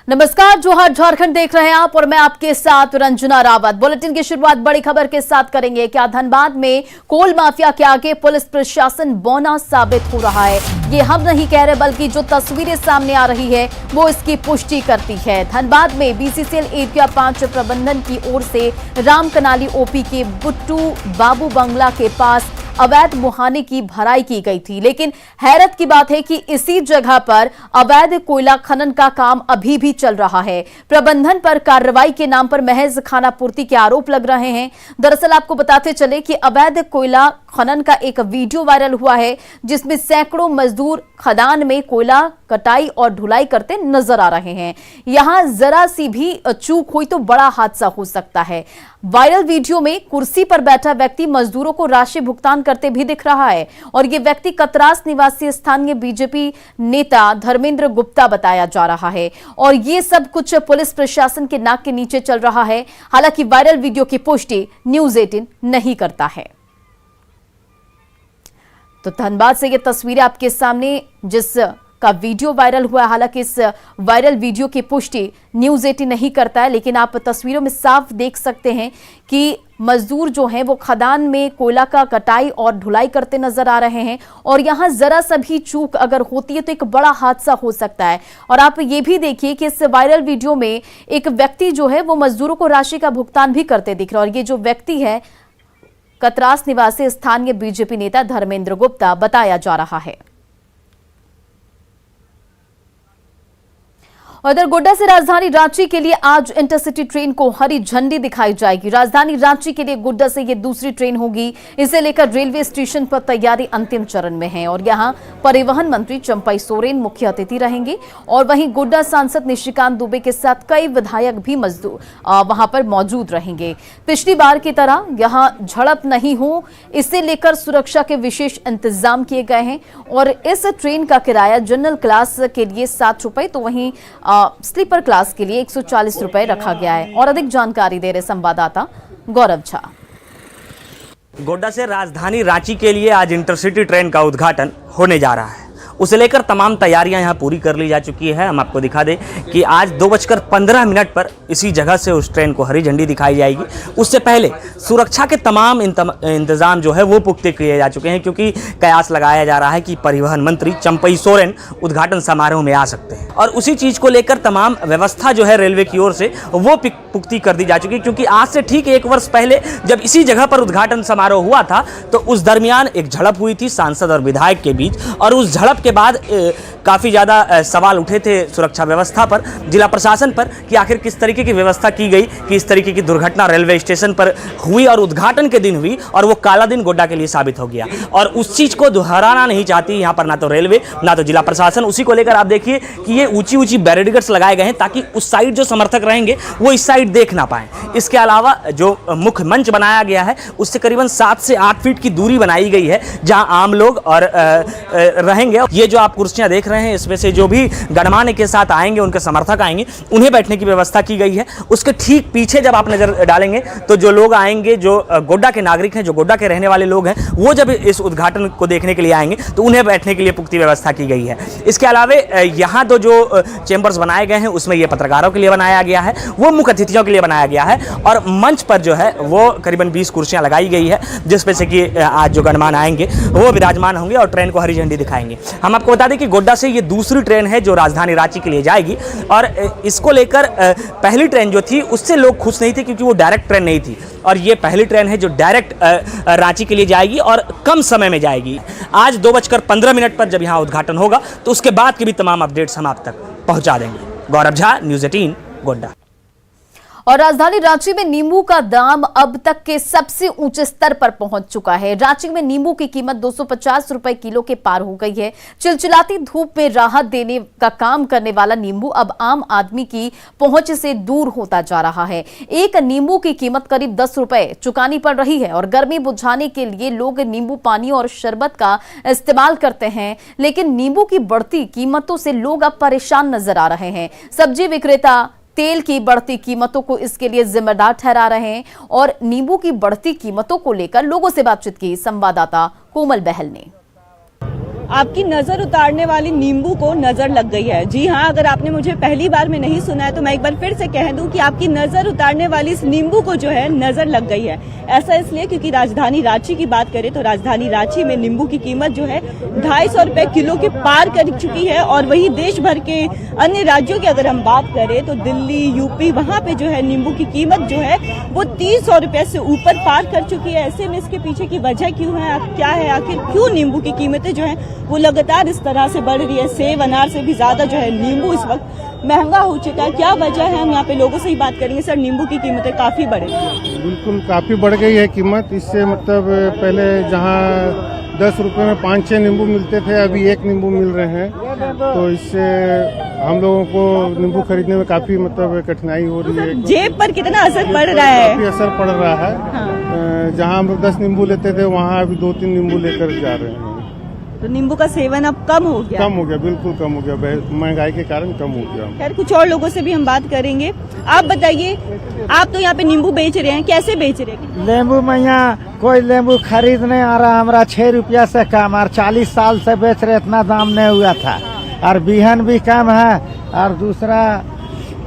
नमस्कार, जोहार झारखंड देख रहे हैं आप और मैं आपके साथ रंजना रावत। बुलेटिन की शुरुआत बड़ी खबर के साथ करेंगे। क्या धनबाद में कोल माफिया के आगे पुलिस प्रशासन बौना साबित हो रहा है? ये हम नहीं कह रहे, बल्कि जो तस्वीरें सामने आ रही है वो इसकी पुष्टि करती है। धनबाद में बीसीसीएल एरिया 5 प्रबंधन की ओर से रामकनाली ओपी के बुट्टू बाबू बंगला के पास अवैध मुहाने की भराई की गई थी, लेकिन हैरत की बात है कि इसी जगह पर अवैध कोयला खनन का काम अभी भी चल रहा है। प्रबंधन पर कार्रवाई के नाम पर महज खानापूर्ति के आरोप लग रहे हैं। दरअसल आपको बताते चले कि अवैध कोयला खनन का एक वीडियो वायरल हुआ है, जिसमें सैकड़ों मजदूर खदान में कोयला कटाई और ढुलाई करते नजर आ रहे हैं। यहां जरा सी भी चूक हुई तो बड़ा हादसा हो सकता है। वायरल वीडियो में कुर्सी पर बैठा व्यक्ति मजदूरों को राशि भुगतान करते भी दिख रहा है और ये व्यक्ति कतरास निवासी स्थानीय बीजेपी नेता धर्मेंद्र गुप्ता बताया जा रहा है। और ये सब कुछ पुलिस प्रशासन के नाक के नीचे चल रहा है। हालांकि वायरल वीडियो की पुष्टि न्यूज़ 18 नहीं करता है। तो धनबाद से ये तस्वीरें आपके सामने, जिस का वीडियो वायरल हुआ। हालांकि इस वायरल वीडियो की पुष्टि न्यूज़ 18 नहीं करता है, लेकिन आप तस्वीरों में साफ देख सकते हैं कि मजदूर जो हैं वो खदान में कोयला का कटाई और ढुलाई करते नजर आ रहे हैं और यहां जरा सा भी चूक अगर होती है तो एक बड़ा हादसा हो सकता है। और आप ये भी देखिए कि इस वायरल वीडियो में एक व्यक्ति जो है वो मजदूरों को राशि का भुगतान भी करते दिख रहा है और ये जो व्यक्ति है कतरास निवासी स्थानीय बीजेपी नेता धर्मेंद्र गुप्ता बताया जा रहा है। उधर गोड्डा से राजधानी रांची के लिए आज इंटरसिटी ट्रेन को हरी झंडी दिखाई जाएगी। राजधानी रांची के लिए गोड्डा से ये दूसरी ट्रेन होगी। इसे लेकर रेलवे स्टेशन पर तैयारी अंतिम चरण में है और यहां परिवहन मंत्री चंपई सोरेन मुख्य अतिथि रहेंगे और वहीं गोड्डा सांसद निशिकांत दुबे के साथ कई विधायक भी वहां पर मौजूद रहेंगे। पिछली बार की तरह यहां झड़प नहीं हो, इसे लेकर सुरक्षा के विशेष इंतजाम किए गए हैं और इस ट्रेन का किराया जनरल क्लास के लिए 7 रुपए तो वहीं स्लीपर क्लास के लिए 140 रुपए रखा गया है। और अधिक जानकारी दे रहे संवाददाता गौरव झा। गोड्डा से राजधानी रांची के लिए आज इंटरसिटी ट्रेन का उद्घाटन होने जा रहा है। उसे लेकर तमाम तैयारियां यहां पूरी कर ली जा चुकी है। हम आपको दिखा दें कि आज 2:15 पर इसी जगह से उस ट्रेन को हरी झंडी दिखाई जाएगी। उससे पहले सुरक्षा के तमाम इंतजाम जो है वो पुख्ते किए जा चुके हैं, क्योंकि कयास लगाया जा रहा है कि परिवहन मंत्री चंपई सोरेन उद्घाटन समारोह में आ सकते हैं और उसी चीज़ को लेकर तमाम व्यवस्था जो है रेलवे की ओर से वो पुख्ती कर दी जा चुकी है। क्योंकि आज से ठीक 1 वर्ष पहले जब इसी जगह पर उद्घाटन समारोह हुआ था तो उस दरमियान एक झड़प हुई थी सांसद और विधायक के बीच और उस झड़प के बाद काफ़ी ज़्यादा सवाल उठे थे सुरक्षा व्यवस्था पर, जिला प्रशासन पर, कि आखिर किस तरीके की व्यवस्था की गई कि इस तरीके की दुर्घटना रेलवे स्टेशन पर हुई और उद्घाटन के दिन हुई और वो काला दिन गोड्डा के लिए साबित हो गया। और उस चीज़ को दोहराना नहीं चाहती यहाँ पर ना तो रेलवे ना तो जिला प्रशासन। उसी को लेकर आप देखिए कि ये ऊंची ऊंची बैरिकेड्स लगाए गए हैं ताकि उस साइड जो समर्थक रहेंगे वो इस साइड देख ना पाएँ। इसके अलावा जो मुख्य मंच बनाया गया है उससे करीबन 7 से 8 फीट की दूरी बनाई गई है जहाँ आम लोग और रहेंगे। ये जो आप कुर्सियां देख रहे हैं इसमें से जो भी गणमान्य के साथ आएंगे, उनके समर्थक आएंगे, उन्हें बैठने की व्यवस्था की गई है। उसके ठीक पीछे जब आप नजर डालेंगे तो जो लोग आएंगे, जो गोड्डा के नागरिक हैं, जो गोड्डा के रहने वाले लोग हैं, वो जब इस उद्घाटन को देखने के लिए आएंगे तो उन्हें बैठने के लिए पुख्ती व्यवस्था की गई है। इसके अलावा यहाँ तो जो चेंबर्स बनाए गए हैं उसमें ये पत्रकारों के लिए बनाया गया है, वो मुख्य अतिथियों के लिए बनाया गया है और मंच पर जो है वो करीबन 20 कुर्सियां लगाई गई है, जिसमें से कि आज जो गणमान्य आएंगे वो विराजमान होंगे और ट्रेन को हरी झंडी दिखाएंगे। हम आपको बता दें कि गोड्डा से ये दूसरी ट्रेन है जो राजधानी रांची के लिए जाएगी और इसको लेकर पहली ट्रेन जो थी उससे लोग खुश नहीं थे, क्योंकि वो डायरेक्ट ट्रेन नहीं थी और ये पहली ट्रेन है जो डायरेक्ट रांची के लिए जाएगी और कम समय में जाएगी। आज 2:15 पर जब यहाँ उद्घाटन होगा तो उसके बाद के भी तमाम अपडेट्स हम आप तक पहुँचा देंगे। गौरव झा, न्यूज़ 18 गोड्डा। और राजधानी रांची में नींबू का दाम अब तक के सबसे ऊंचे स्तर पर पहुंच चुका है। रांची में नींबू की कीमत 250 रुपए किलो के पार हो गई है। चिलचिलाती धूप में राहत देने का काम करने वाला नींबू अब आम आदमी की पहुंच से दूर होता जा रहा है। एक नींबू की कीमत करीब 10 रुपए चुकानी पड़ रही है और गर्मी बुझाने के लिए लोग नींबू पानी और शरबत का इस्तेमाल करते हैं, लेकिन नींबू की बढ़ती कीमतों से लोग अब परेशान नजर आ रहे हैं। सब्जी विक्रेता तेल की बढ़ती कीमतों को इसके लिए जिम्मेदार ठहरा रहे हैं और नींबू की बढ़ती कीमतों को लेकर लोगों से बातचीत की संवाददाता कोमल बहल ने। आपकी नजर उतारने वाली नींबू को नजर लग गई है। जी हाँ, अगर आपने मुझे पहली बार में नहीं सुना है तो मैं एक बार फिर से कह दूं कि आपकी नजर उतारने वाली इस नींबू को जो है नजर लग गई है। ऐसा इसलिए क्योंकि राजधानी रांची की बात करें तो राजधानी रांची में नींबू की कीमत जो है 250 रुपए किलो के पार कर चुकी है। और वही देश भर के अन्य राज्यों की अगर हम बात करें तो दिल्ली, यूपी, वहां पे जो है नींबू की कीमत जो है वो 300 रुपए से ऊपर पार कर चुकी है। ऐसे में इसके पीछे की वजह क्यों है, क्या है, आखिर क्यों नींबू की कीमतें जो है वो लगातार इस तरह से बढ़ रही है। सेब, अनार से भी ज्यादा जो है नींबू इस वक्त महंगा हो चुका है। क्या वजह है, हम यहाँ पे लोगों से ही बात करेंगे। सर, नींबू की कीमतें काफी बढ़ गई है। बिल्कुल काफी बढ़ गई है कीमत। इससे मतलब पहले जहाँ 10 रुपए में 5-6 नींबू मिलते थे, अभी 1 नींबू मिल रहे हैं। तो इससे हम लोगों को नींबू खरीदने में काफी मतलब कठिनाई हो रही है। जेब पर कितना असर पड़ रहा है? काफी असर पड़ रहा है। हाँ। जहाँ हम लोग 10 नींबू लेते थे, वहाँ अभी 2-3 नींबू लेकर जा रहे हैं। तो नींबू का सेवन अब कम हो गया? कम हो गया, बिल्कुल कम हो गया। महंगाई के कारण कम हो गया। खैर, कुछ और लोगों से भी हम बात करेंगे। आप बताइए, आप तो यहाँ पे नींबू बेच रहे हैं, कैसे बेच रहे हैं? नींबू में यहाँ कोई नींबू खरीद नहीं आ रहा, हमारा 6 रुपया से कम। और 40 साल से बेच रहे, इतना दाम नहीं हुआ था। और बिहन भी कम है। और दूसरा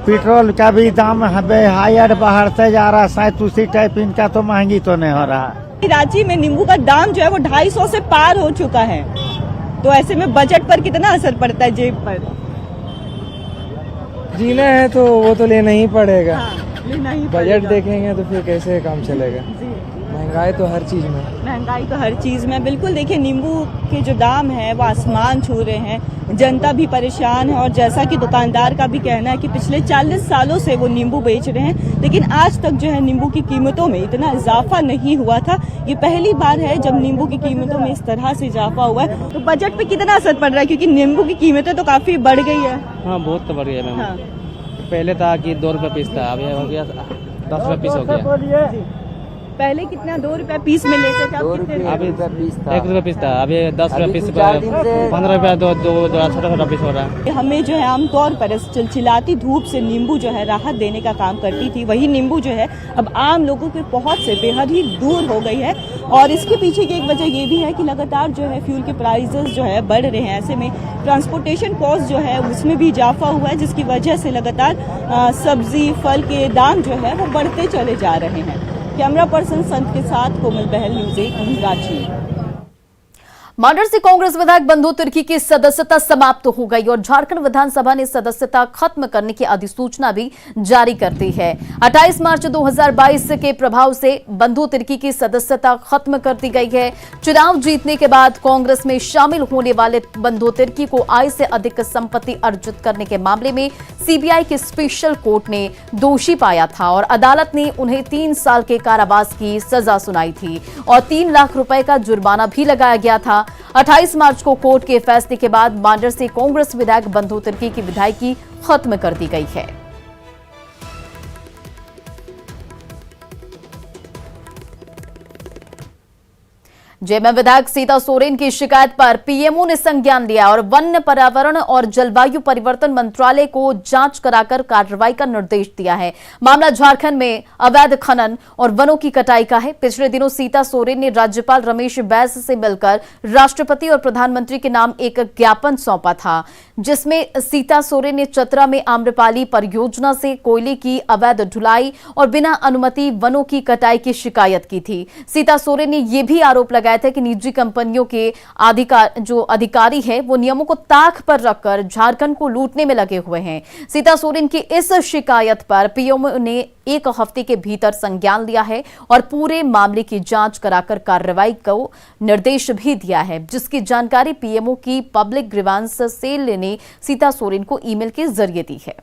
पेट्रोल का भी दाम हायर बढ़ते जा रहा है। शायद उसी टाइप इनका तो महंगी तो नहीं हो रहा। रांची में नींबू का दाम जो है वो 250 से पार हो चुका है। तो ऐसे में बजट पर कितना असर पड़ता है, जेब पर? जीना है तो वो तो लेना ही पड़ेगा। लेना ही बजट पड़ेगा। देखेंगे तो फिर कैसे काम चलेगा। महंगाई तो हर चीज में। महंगाई तो हर चीज में, बिल्कुल। देखिए, नींबू के जो दाम है वो आसमान छू रहे हैं। जनता भी परेशान है। और जैसा कि दुकानदार का भी कहना है कि पिछले 40 सालों से वो नींबू बेच रहे हैं, लेकिन आज तक जो है नींबू की कीमतों में इतना इजाफा नहीं हुआ था। ये पहली बार है जब नींबू की कीमतों में इस तरह से इजाफा हुआ है। तो बजट पे कितना असर पड़ रहा है, क्योंकि नींबू की कीमतें तो काफी बढ़ गई है? हाँ, बहुत तो बढ़ गया मैम। हाँ। पहले था कि 2 रुपये पीस था, अभी हो गया 10 रुपये पीस हो गया। पहले कितना 2 रुपए पीस में लेते थे? अभी 1 रुपये पीस था, अभी 10 रुपये पीस, 15 रुपया 2 छोटा पीस हो रहा है। हमें जो है आमतौर पर इस चिलचिलाती धूप से नींबू जो है राहत देने का काम करती थी। वही नींबू जो है अब आम लोगों के पहुंच से बेहद ही दूर हो गई है। और इसके पीछे की एक वजह ये भी है कि लगातार जो है फ्यूल के प्राइसेस जो है बढ़ रहे हैं। ऐसे में ट्रांसपोर्टेशन कॉस्ट जो है उसमें भी इजाफा हुआ है, जिसकी वजह से लगातार सब्जी, फल के दाम जो है वो बढ़ते चले जा रहे हैं। कैमरा पर्सन संत के साथ कोमल बहल, न्यूज़ 8 रांची। मांडर से कांग्रेस विधायक बंधु तिर्की की सदस्यता समाप्त हो गई और झारखंड विधानसभा ने सदस्यता खत्म करने की अधिसूचना भी जारी कर दी है। 28 मार्च 2022 के प्रभाव से बंधु तिर्की की सदस्यता खत्म कर दी गई है। चुनाव जीतने के बाद कांग्रेस में शामिल होने वाले बंधु तिर्की को आय से अधिक संपत्ति अर्जित करने के मामले में सीबीआई की स्पेशल कोर्ट ने दोषी पाया था और अदालत ने उन्हें 3 साल के कारावास की सजा सुनाई थी और 3 लाख रुपए का जुर्माना भी लगाया गया था। 28 मार्च को कोर्ट के फैसले के बाद मांडर से कांग्रेस विधायक बंधु तिर्की की विधायकी खत्म कर दी गई है। जेएमएम विधायक सीता सोरेन की शिकायत पर पीएमओ ने संज्ञान लिया और वन, पर्यावरण और जलवायु परिवर्तन मंत्रालय को जांच कराकर कार्रवाई का निर्देश दिया है। मामला झारखंड में अवैध खनन और वनों की कटाई का है। पिछले दिनों सीता सोरेन ने राज्यपाल रमेश बैस से मिलकर राष्ट्रपति और प्रधानमंत्री के नाम एक ज्ञापन सौंपा था, जिसमें सीता सोरेन ने चतरा में आम्रपाली परियोजना से कोयले की अवैध ढुलाई और बिना अनुमति वनों की कटाई की शिकायत की थी। सीता सोरेन ने यह भी आरोप लगाया था कि निजी कंपनियों के अधिकारी है वो नियमों को ताक पर रखकर झारखंड को लूटने में लगे हुए हैं। सीता सोरेन की इस शिकायत पर पीएमओ ने 1 हफ्ते के भीतर संज्ञान लिया है और पूरे मामले की जांच कराकर कार्रवाई को निर्देश भी दिया है, जिसकी जानकारी पीएमओ की पब्लिक ग्रीवांस सेल ने सीता सोरेन को ईमेल के जरिए दी है।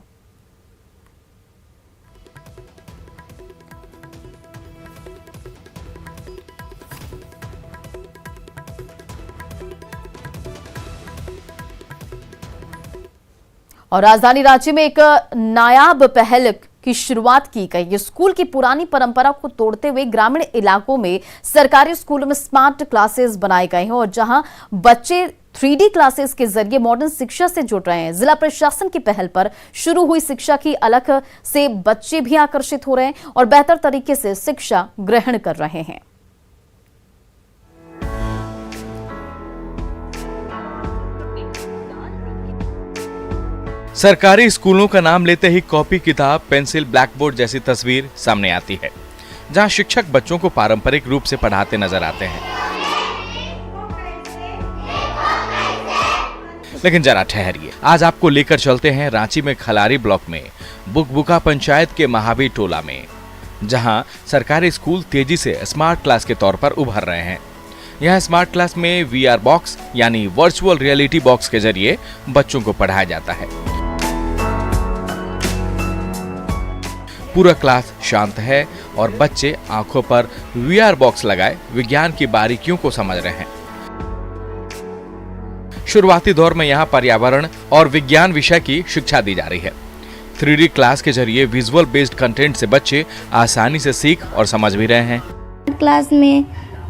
और राजधानी रांची में एक नायाब पहल की शुरुआत की गई। ये स्कूल की पुरानी परंपरा को तोड़ते हुए ग्रामीण इलाकों में सरकारी स्कूलों में स्मार्ट क्लासेस बनाए गए हैं और जहां बच्चे 3D क्लासेस के जरिए मॉडर्न शिक्षा से जुड़ रहे हैं। जिला प्रशासन की पहल पर शुरू हुई शिक्षा की अलख से बच्चे भी आकर्षित हो रहे हैं और बेहतर तरीके से शिक्षा ग्रहण कर रहे हैं। सरकारी स्कूलों का नाम लेते ही कॉपी किताब, पेंसिल, ब्लैक बोर्ड जैसी तस्वीर सामने आती है, जहां शिक्षक बच्चों को पारंपरिक रूप से पढ़ाते नजर आते हैं। लेकिन जरा ठहरिए, आज आपको लेकर चलते हैं रांची में खलारी ब्लॉक में बुकबुका पंचायत के महावीर टोला में, जहां सरकारी स्कूल तेजी से स्मार्ट क्लास के तौर पर उभर रहे हैं। यह स्मार्ट क्लास में VR बॉक्स यानी वर्चुअल रियलिटी बॉक्स के जरिए बच्चों को पढ़ाया जाता है। पूरा क्लास शांत है और बच्चे आंखों पर VR बॉक्स लगाए विज्ञान की बारीकियों को समझ रहे हैं। शुरुआती दौर में यहाँ पर्यावरण और विज्ञान विषय की शिक्षा दी जा रही है। 3D क्लास के जरिए विजुअल बेस्ड कंटेंट से बच्चे आसानी से सीख और समझ भी रहे हैं। क्लास में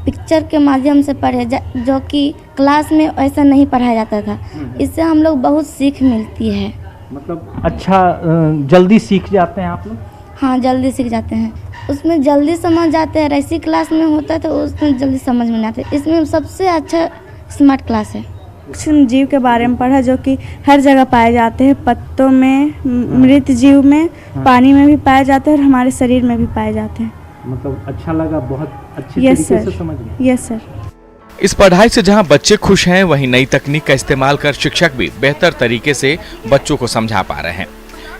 पिक्चर के माध्यम से पढ़े जो कि क्लास में ऐसा नहीं पढ़ाया जाता था। इससे हम लोग बहुत सीख मिलती है। मतलब अच्छा जल्दी सीख जाते हैं आप लोग? हाँ, जल्दी सीख जाते हैं। उसमें जल्दी समझ जाते हैं। ऐसी क्लास में होता है तो उसमें जल्दी समझ में आते हैं। इसमें सबसे अच्छा स्मार्ट क्लास है। सूक्ष्म जीव के बारे में पढ़ा जो कि हर जगह पाए जाते हैं, पत्तों में, मृत जीव में, पानी में भी पाए जाते हैं और हमारे शरीर में भी पाए जाते हैं। मतलब अच्छा लगा, बहुत अच्छी तरीके से समझ गए। Yes sir. इस पढ़ाई से जहां बच्चे खुश हैं, वहीं नई तकनीक का इस्तेमाल कर शिक्षक भी बेहतर तरीके से बच्चों को समझा पा रहे हैं।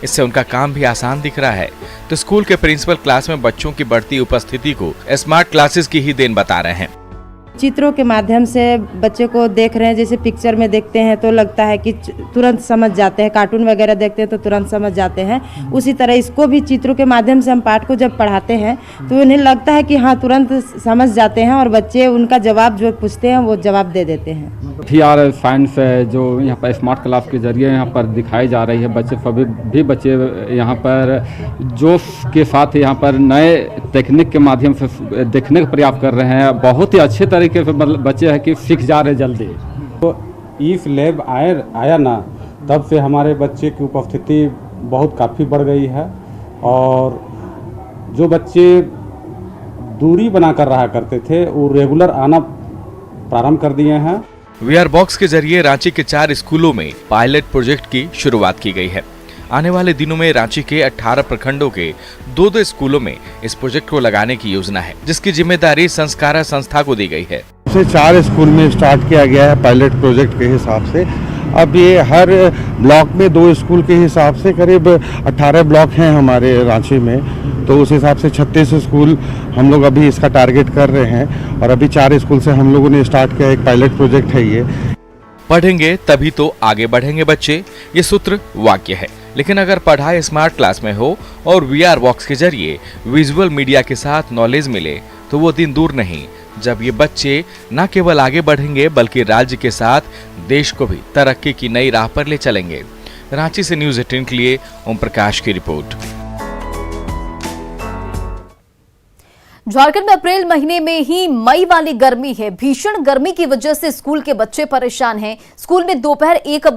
इससे उनका काम भी आसान दिख रहा है। तो स्कूल के प्रिंसिपल क्लास में बच्चों की बढ़ती उपस्थिति को स्मार्ट क्लासेस की ही देन बता रहे हैं। चित्रों के माध्यम से बच्चे को देख रहे हैं, जैसे पिक्चर में देखते हैं तो लगता है कि तुरंत समझ जाते हैं, कार्टून वगैरह देखते हैं तो तुरंत समझ जाते हैं। उसी तरह इसको भी चित्रों के माध्यम से हम पाठ को जब पढ़ाते हैं तो उन्हें लगता है कि हाँ तुरंत समझ जाते हैं और बच्चे उनका जवाब जो पूछते हैं वो जवाब दे देते हैं। VR साइंस है जो यहाँ पर स्मार्ट क्लास के जरिए यहाँ पर दिखाई जा रही है। बच्चे सभी भी बच्चे यहाँ पर जोश के साथ यहाँ पर नए टेक्निक के माध्यम से देखने का प्रयास कर रहे हैं। बहुत ही अच्छे तरीके से मतलब बच्चे हैं कि सीख जा रहे जल्दी। तो इस लैब आया ना, तब से हमारे बच्चे की उपस्थिति बहुत काफ़ी बढ़ गई है और जो बच्चे दूरी बनाकर रहा करते थे वो रेगुलर आना प्रारंभ कर दिए हैं। VR बॉक्स के जरिए रांची के 4 स्कूलों में पायलट प्रोजेक्ट की शुरुआत की गई है। आने वाले दिनों में रांची के 18 प्रखंडों के 2 स्कूलों में इस प्रोजेक्ट को लगाने की योजना है, जिसकी जिम्मेदारी संस्कारा संस्था को दी गई है। 4 स्कूल में स्टार्ट किया गया है पायलट प्रोजेक्ट के हिसाब से। अब ये हर ब्लॉक में 2 स्कूल के हिसाब से करीब 18 ब्लॉक हैं हमारे रांची में, तो उस हिसाब से 36 स्कूल हम लोग अभी इसका टारगेट कर रहे हैं और अभी 4 स्कूल से हम लोगों ने स्टार्ट किया। एक पायलट प्रोजेक्ट है ये। पढ़ेंगे तभी तो आगे बढ़ेंगे बच्चे, ये सूत्र वाक्य है। लेकिन अगर पढ़ाई स्मार्ट क्लास में हो और VR बॉक्स के जरिए विजुअल मीडिया के साथ नॉलेज मिले तो वो दिन दूर नहीं जब ये बच्चे न केवल आगे बढ़ेंगे बल्कि राज्य के साथ देश को भी तरक्की की नई राह पर ले चलेंगे। रांची से न्यूज़ 18 के लिए ओम प्रकाश की रिपोर्ट। झारखंड में अप्रैल महीने में ही मई वाली गर्मी है। भीषण गर्मी की वजह से स्कूल के बच्चे परेशान हैं। स्कूल में दोपहर 1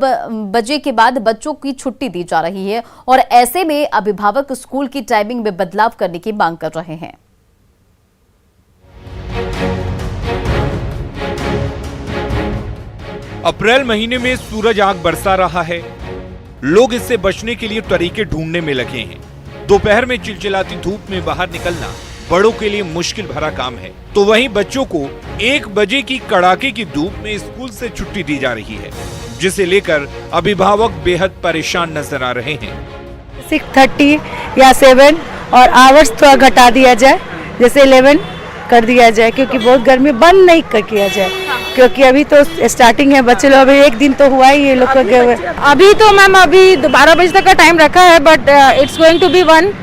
बजे के बाद बच्चों की छुट्टी दी जा रही है और ऐसे में अभिभावक स्कूल की टाइमिंग में बदलाव करने की मांग कर रहे हैं। अप्रैल महीने में सूरज आग बरसा रहा है। लोग इससे बचने के लिए तरीके ढूंढने में लगे हैं। दोपहर में चिलचिलाती धूप में बाहर निकलना बड़ों के लिए मुश्किल भरा काम है, तो वहीं बच्चों को 1 बजे की कड़ाके की धूप में स्कूल से छुट्टी दी जा रही है, जिसे लेकर अभिभावक बेहद परेशान नजर आ रहे हैं। 6:30 या 7 और आवर्स थोड़ा घटा दिया जाए, जैसे 11 कर दिया जाए, क्योंकि बहुत गर्मी बंद नहीं कर किया जाए, क्योंकि अभी तो स्टार्टिंग है। बच्चे लोग अभी 1 दिन तो हुआ ही ये लोग का। अभी तो मैम अभी 12 बजे तक का टाइम रखा है, but it's going to be 1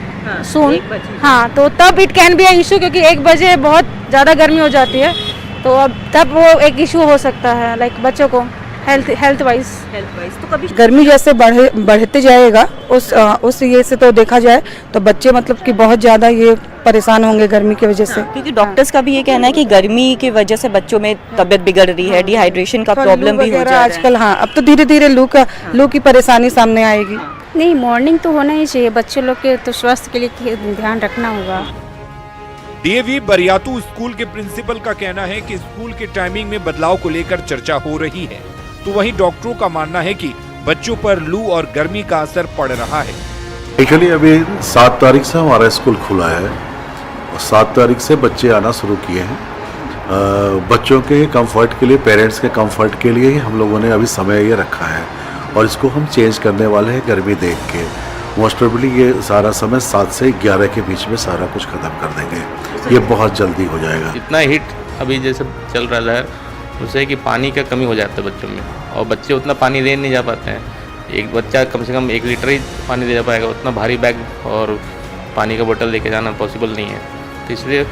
soon. हाँ, तो तब it can be a issue, क्योंकि 1 बजे बहुत ज़्यादा गर्मी हो जाती है, तो अब तब वो एक इशू हो सकता है, लाइक बच्चों को हेल्थ वाइज। तो कभी गर्मी जैसे बढ़ते जाएगा उस ये से तो देखा जाए तो बच्चे मतलब कि बहुत ज़्यादा ये परेशान होंगे गर्मी की वजह से, क्योंकि डॉक्टर्स का भी ये कहना है कि गर्मी की वजह से बच्चों में तबीयत बिगड़ रही है, डिहाइड्रेशन का प्रॉब्लम भी हो जा रहा है आजकल। हाँ, अब तो धीरे धीरे लू की परेशानी सामने आएगी। नहीं, मॉर्निंग तो होना ही चाहिए। बच्चों लोग के तो स्वास्थ्य के लिए ध्यान रखना होगा। डीएवी बरियातू स्कूल के प्रिंसिपल का कहना है कि स्कूल के टाइमिंग में बदलाव को लेकर चर्चा हो रही है, तो वहीं डॉक्टरों का मानना है कि बच्चों पर लू और गर्मी का असर पड़ रहा है। बेसिकली अभी 7 तारीख से हमारा स्कूल खुला है और 7 तारीख से बच्चे आना शुरू किए हैं। बच्चों के कंफर्ट के लिए, पेरेंट्स के कंफर्ट के लिए ही हम लोगों ने अभी समय ये रखा है और इसको हम चेंज करने वाले हैं गर्मी देख के। मोस्ट प्रोबेबली ये सारा समय 7 से 11 के बीच में सारा कुछ खत्म कर देंगे। ये बहुत जल्दी हो जाएगा। इतना हीट अभी जैसे चल रहा है उससे कि पानी का कमी हो जाता है बच्चों में, और बच्चे उतना पानी दे नहीं जा पाते हैं। एक बच्चा कम से कम 1 लीटर ही पानी दे जा पाएगा, उतना भारी बैग और पानी का बोतल लेके जाना पॉसिबल नहीं है। तो इसलिए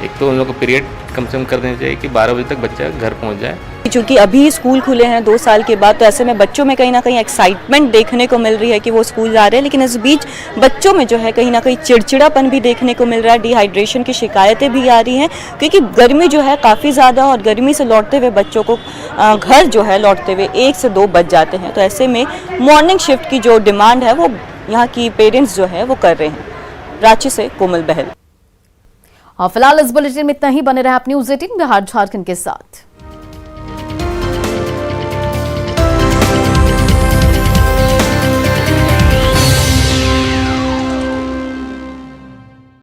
एक तो उन लोग को पीरियड कम से कम कर देना चाहिए कि 12 बजे तक बच्चा घर पहुंच जाए। चूँकि अभी स्कूल खुले हैं 2 साल के बाद, तो ऐसे में बच्चों में कहीं ना कहीं एक्साइटमेंट देखने को मिल रही है कि वो स्कूल जा रहे हैं, लेकिन इस बीच बच्चों में जो है कहीं ना कहीं चिड़चिड़ापन भी देखने को मिल रहा है, डिहाइड्रेशन की शिकायतें भी आ रही हैं, क्योंकि गर्मी जो है काफ़ी ज़्यादा, और गर्मी से लौटते हुए बच्चों को घर जो है लौटते हुए 1 से 2 बज जाते हैं। तो ऐसे में मॉर्निंग शिफ्ट की जो डिमांड है वो यहाँ की पेरेंट्स जो है वो कर रहे हैं। रांची से कोमल बहल। और फिलहाल इस बुलेटिन में इतना ही। बने रहे आप न्यूज़ 18 बिहार झारखंड के साथ।